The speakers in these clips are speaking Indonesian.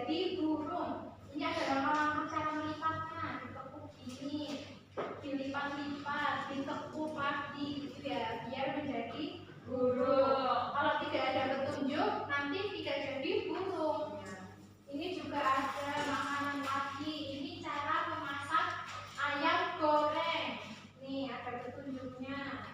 menjadi burung. Ini adalah langkah cara melipatnya. Ditekuk gini, dilipat-lipat, ditekuk lagi gitu ya, biar menjadi burung. Kalau tidak ada petunjuk, nanti tidak jadi burung. Ini juga ada makanan lagi. Ini cara memasak ayam goreng. Nih ada petunjuknya.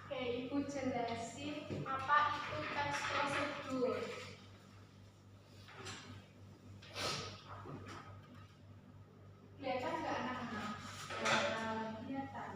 Oke, Ibu jelasin apa itu teks prosedur. Kelihatan nggak anak-anak? Kelihatan.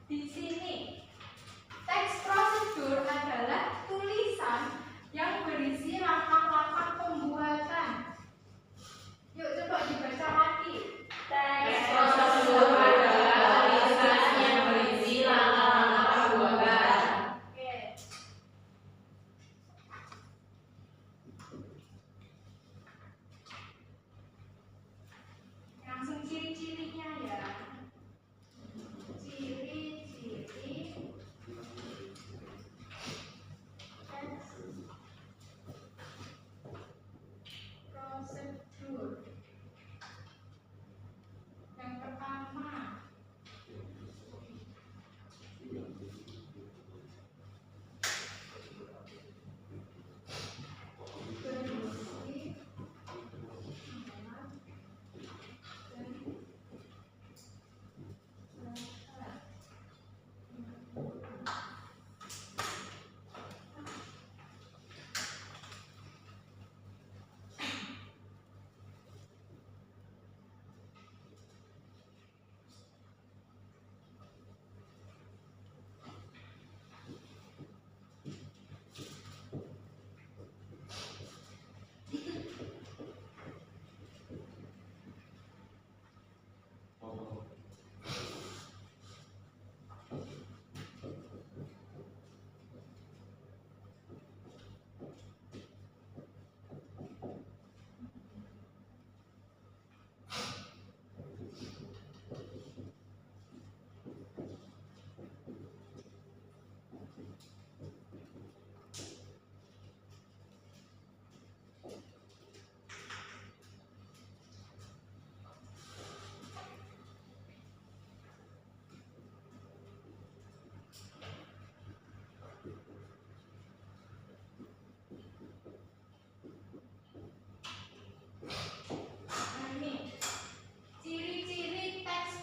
Di sini, teks prosedur adalah tulisan yang berisi langkah-langkah pembuatan. Yuk coba dibaca lagi. Teks prosedur adalah tulisan yang berisi langkah-langkah pembuatan. Oke. Langsung ciri-cirinya ya.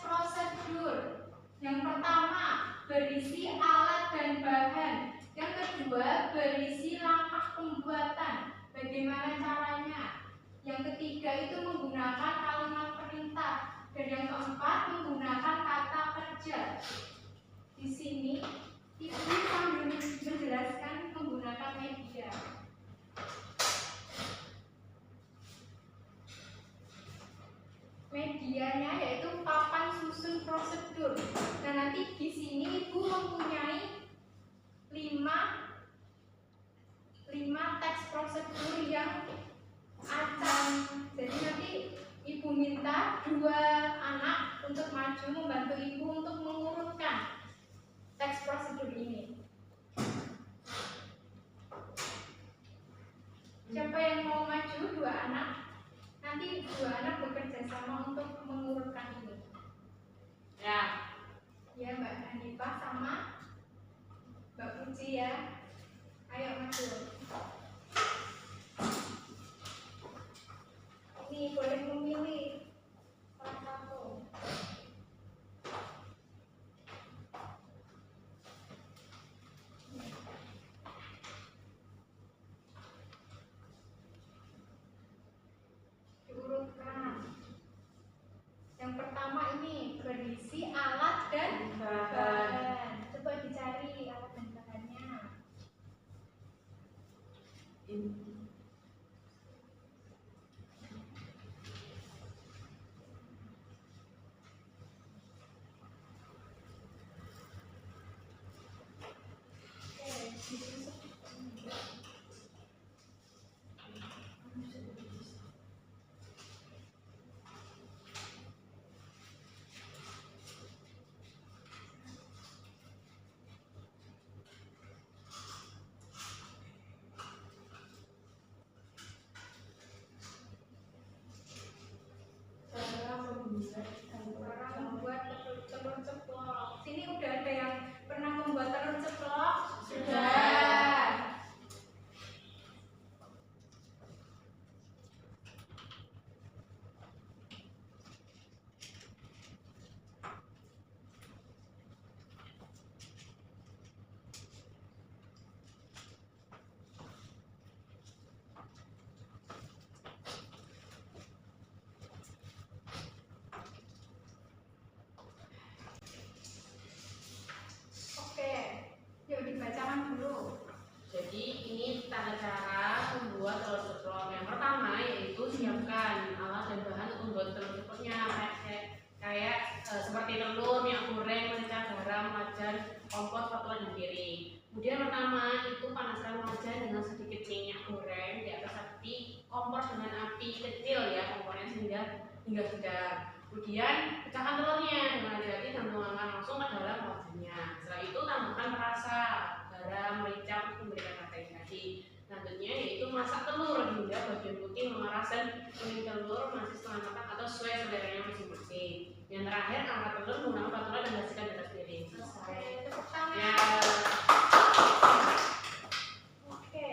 Prosedur. Yang pertama, berisi berisi alat dan bahan. Yang kedua, berisi langkah pembuatan. Bagaimana caranya? Yang ketiga itu menggunakan kalimat perintah. Dan yang keempat menggunakan kata kerja. Di sini Ibu sambil menjelaskan menggunakan media. Medianya yaitu papan susun prosedur. Nah, nanti di sini Ibu mempunyai 5 teks prosedur yang acak. Jadi nanti Ibu minta 2 anak untuk maju membantu Ibu untuk mengurutkan teks prosedur ini. Siapa yang mau maju 2 anak? Nanti 2 anak bekerja sama untuk mengurutkan ini. Ya. Ya, Mbak Hanifah sama Mbak Puji ya. Ayo maju. Cara membuat telur ceplok. Sini udah ada yang pernah membuat telur ceplok? Sudah. Oke, yuk dibacakan dulu. Jadi ini tata cara membuat telur ceplok. Yang pertama yaitu siapkan alat dan bahan untuk membuat telur ceploknya kayak seperti telur, minyak goreng, merica, garam, wajan, kompor, spatula, dan piring. Kemudian pertama itu panaskan wajan dengan sedikit minyak goreng di atas api kompor dengan api kecil ya kompornya hingga sedang. Kemudian pecahkan telurnya dengan hati-hati dan tuangkan langsung ke dalam wajannya. Setelah itu tambahkan perasa garam, merica untuk memberikan rasa yang tadi. Selanjutnya yaitu masak telur hingga bagian putih mengeras dan kuning telur masih setengah matang atau sesuai seleranya masing-masing. Yang terakhir angkat telur menggunakan spatula dan hasilkan di atas piring. Selesai. Tepuk tangan. Ya. Oke,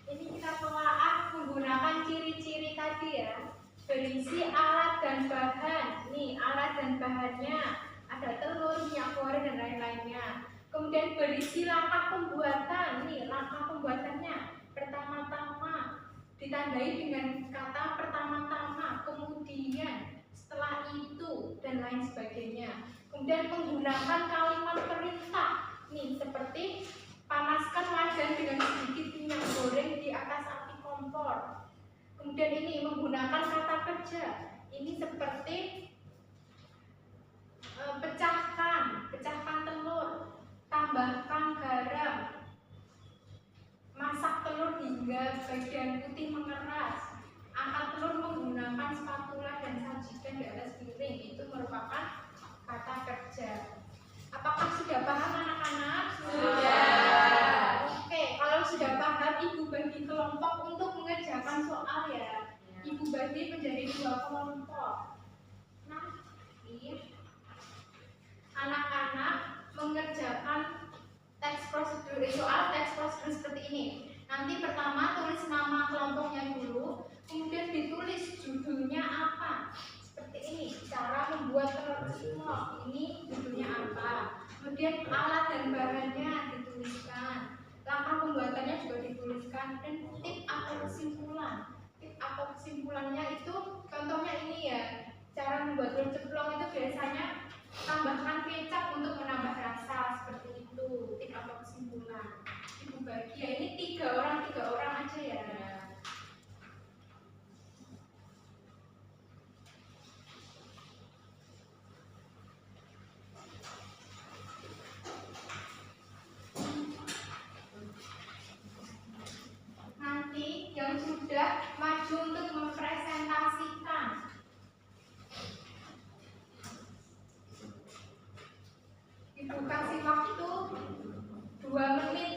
ini kita telah menggunakan ciri-ciri tadi ya. Berisi alat dan bahan. Nih, alat dan bahannya ada telur, minyak goreng dan lain-lainnya. Kemudian berisi langkah pembuatan. Nih, langkah pembuatannya. Pertama-tama ditandai dengan kata pertama-tama, kemudian setelah itu dan lain sebagainya. Kemudian menggunakan kalimat perintah. Nih, seperti panaskan wajan dengan sedikit minyak goreng di atas api kompor. Kemudian ini menggunakan kata kerja. Ini seperti pecahkan telur, tambahkan garam, masak telur hingga bagian putih mengeras, angkat telur menggunakan spatula dan sajikan di atas piring. Itu merupakan kata kerja. Apakah sudah paham anak-anak? Sudah. Oke, kalau sudah paham, ibu bagi kelompok untuk mengerjakan soal ya. Ibu bagi menjadi 2 kelompok. Nah, anak-anak mengerjakan soal teks prosedur seperti ini. Nanti pertama tulis nama kelompoknya dulu, kemudian ditulis judulnya apa. Seperti ini, cara membuat telur ceplok. Ini judulnya apa. Kemudian alat dan bahannya dituliskan, langkah pembuatannya juga dituliskan, dan tip atau kesimpulan. Tip atau kesimpulannya itu contohnya ini ya. Cara membuat telur ceplok itu biasanya tambahkan kecap untuk menambah rasa, seperti itu. Tip atau kesimpulan. Ibu bagi ya, ini 3 orang aja ya. Nanti yang sudah maju untuk mempresentasikan. Ibu kasih waktu 2 menit.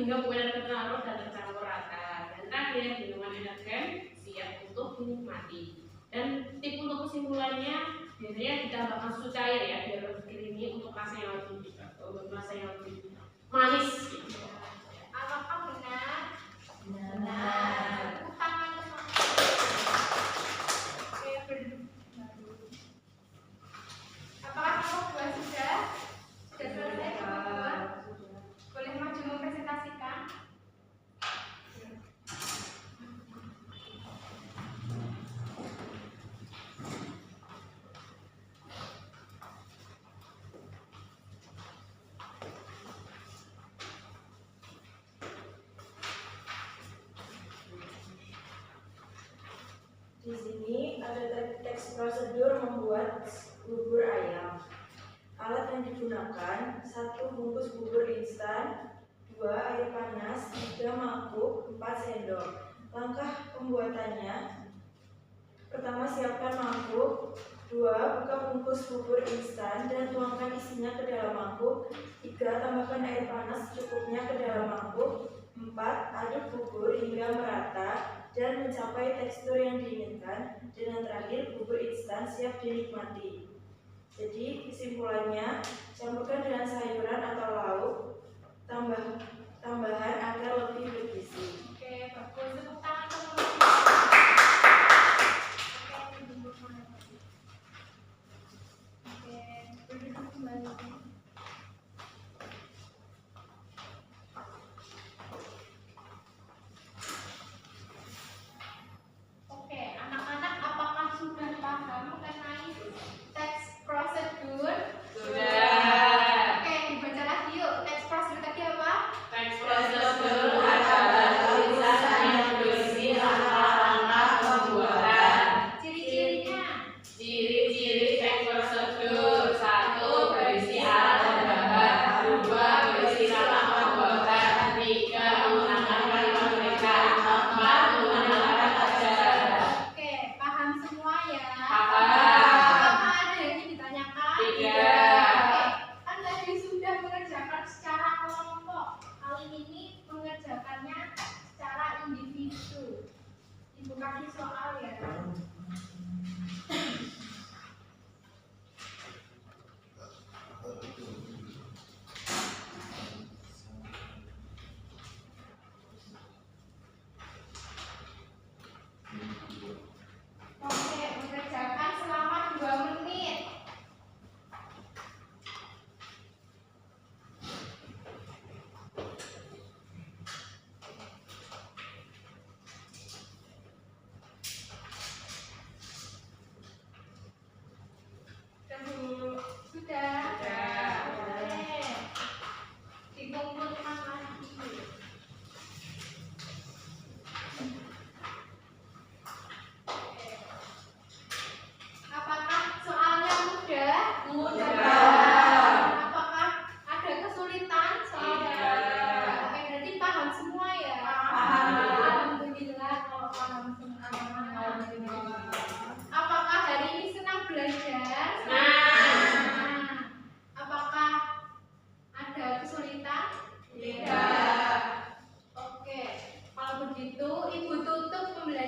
hingga buku energen larut dan tercampur rata. Dan terakhir, minuman energen siap untuk dinikmati. Dan tip untuk kesimpulannya biasanya ditambahkan susu cair ya, biar ini untuk rasanya lebih manis. Apakah benar? Benar. Tepuk tangan semua. Oke, apakah kelompok 2 sudah? Sudah selesai kelompok 2? Boleh maju mempresentasikan? Di sini ada teks prosedur membuat bubur ayam. Alat yang digunakan: 1 bungkus bubur instan, 2 air panas, 3 mangkuk, 4 sendok. Langkah pembuatannya: pertama, siapkan mangkuk. 2. Buka bungkus bubur instan dan tuangkan isinya ke dalam mangkuk. 3. Tambahkan air panas secukupnya ke dalam mangkuk. 4. Aduk bubur hingga merata dan mencapai tekstur yang diinginkan. Dan yang terakhir, bubur instan siap dinikmati. Jadi kesimpulannya, campurkan dengan sayuran atau lauk tambahan agar lebih bergizi. Oke, bagus. Tepuk tangan semua. Oke, duduk kembali. Oke, berduduk kembali. Oke, anak-anak apakah sudah paham mengenai teks prosedur? Sudah. Oke, dibaca lagi yuk. Teks prosedur tadi apa? Teks prosedur adalah tulisan yang berisi langkah-langkah pembuatan. Ciri-cirinya. Ciri-ciri teks prosedur: 1. Berisi alat dan bahan. 2. Berisi langkah pembuatan. 3. Menggunakan kalimat mereka. 4. Menggunakan ajaran. Oke, paham semua ya? Paham. Apakah ada yang ingin ditanyakan? Tidak. Oke, kan tadi sudah mengerjakan secara kelompok. Kali ini mengerjakannya secara individu. Ibu kasih soal ya. Oke, mengerjakan selama 2 menit. Sudah? Sudah. Oke. Dikumpulkan lagi. Oke. Apakah soalnya mudah? Mudah. Apakah ada kesulitan soalnya? Tidak. Oke, berarti paham semua ya? Paham. Alhamdulillah kalau paham semua. Apakah hari ini senang belajar? Senang. Apakah ada kesulitan? Tidak. Oke, kalau begitu Ibu tutup pembelajaran.